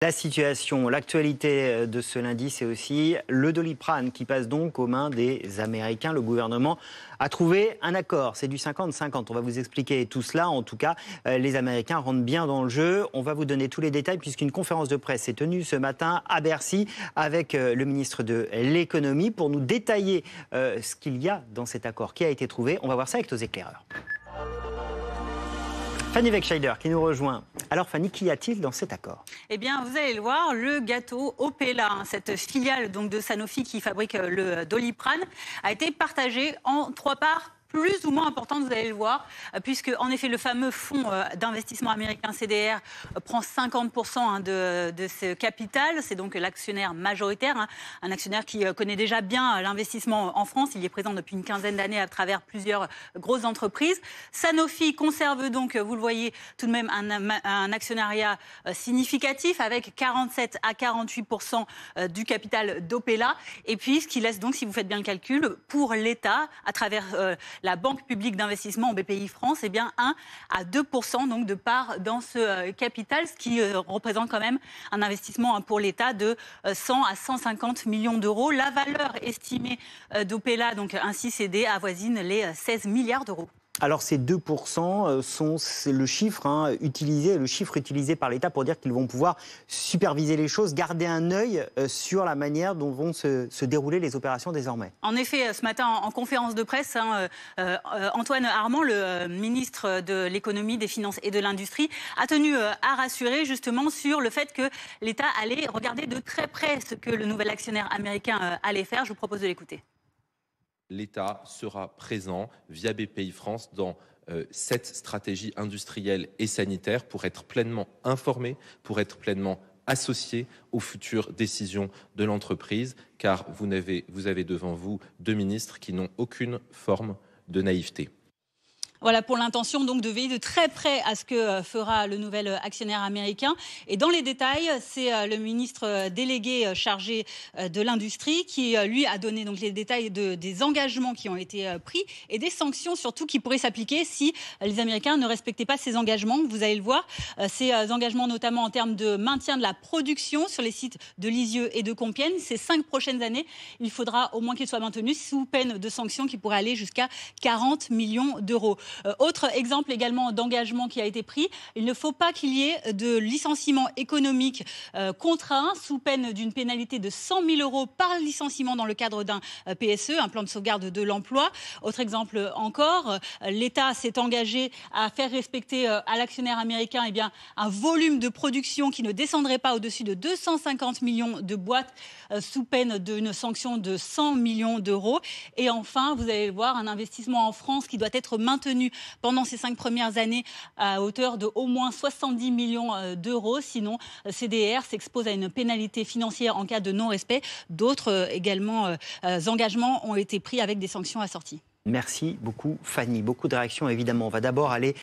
La situation, l'actualité de ce lundi, c'est aussi le Doliprane qui passe donc aux mains des Américains. Le gouvernement a trouvé un accord. C'est du 50-50. On va vous expliquer tout cela. En tout cas, les Américains rentrent bien dans le jeu. On va vous donner tous les détails puisqu'une conférence de presse est tenue ce matin à Bercy avec le ministre de l'économie pour nous détailler ce qu'il y a dans cet accord qui a été trouvé. On va voir ça avec nos éclaireurs. Fanny Weckscheider qui nous rejoint. Alors Fanny, qu'y a-t-il dans cet accord? Eh bien, vous allez le voir, le gâteau Opella, cette filiale donc, de Sanofi qui fabrique le Doliprane, a été partagé en 3 parts plus ou moins importantes, vous allez le voir, puisque en effet le fameux fonds d'investissement américain CDR prend 50% de ce capital. C'est donc l'actionnaire majoritaire, un actionnaire qui connaît déjà bien l'investissement en France. Il y est présent depuis une quinzaine d'années à travers plusieurs grosses entreprises. Sanofi conserve donc, vous le voyez, tout de même un actionnariat significatif avec 47 à 48% du capital d'Opella. Et puis ce qui laisse donc, si vous faites bien le calcul, pour l'État, à travers la Banque publique d'investissement BPI France, eh bien 1 à 2% donc de part dans ce capital, ce qui représente quand même un investissement pour l'État de 100 à 150 millions d'euros. La valeur estimée d'Opella, donc ainsi cédée, avoisine les 16 milliards d'euros. Alors ces 2% c'est le chiffre utilisé par l'État pour dire qu'ils vont pouvoir superviser les choses, garder un œil sur la manière dont vont se dérouler les opérations désormais. En effet, ce matin en conférence de presse, Antoine Armand, le ministre de l'économie, des finances et de l'industrie, a tenu à rassurer justement sur le fait que l'État allait regarder de très près ce que le nouvel actionnaire américain allait faire. Je vous propose de l'écouter. L'État sera présent via BPI France dans cette stratégie industrielle et sanitaire pour être pleinement informé, pour être pleinement associé aux futures décisions de l'entreprise, car vous avez devant vous 2 ministres qui n'ont aucune forme de naïveté. Voilà pour l'intention donc de veiller de très près à ce que fera le nouvel actionnaire américain. Et dans les détails, c'est le ministre délégué chargé de l'industrie qui lui a donné donc les détails des engagements qui ont été pris et des sanctions surtout qui pourraient s'appliquer si les Américains ne respectaient pas ces engagements. Vous allez le voir, ces engagements notamment en termes de maintien de la production sur les sites de Lisieux et de Compiègne. Ces 5 prochaines années, il faudra au moins qu'ils soient maintenus sous peine de sanctions qui pourraient aller jusqu'à 40 millions d'euros. Autre exemple également d'engagement qui a été pris, il ne faut pas qu'il y ait de licenciement économique contraint sous peine d'une pénalité de 100 000 euros par licenciement dans le cadre d'un PSE, un plan de sauvegarde de l'emploi. Autre exemple encore, l'État s'est engagé à faire respecter à l'actionnaire américain un volume de production qui ne descendrait pas au-dessus de 250 millions de boîtes sous peine d'une sanction de 100 millions d'euros. Et enfin, vous allez le voir, un investissement en France qui doit être maintenu pendant ces 5 premières années à hauteur de au moins 70 millions d'euros. Sinon, CDR s'expose à une pénalité financière en cas de non-respect. D'autres également engagements ont été pris avec des sanctions assorties. Merci beaucoup Fanny. Beaucoup de réactions évidemment. On va d'abord aller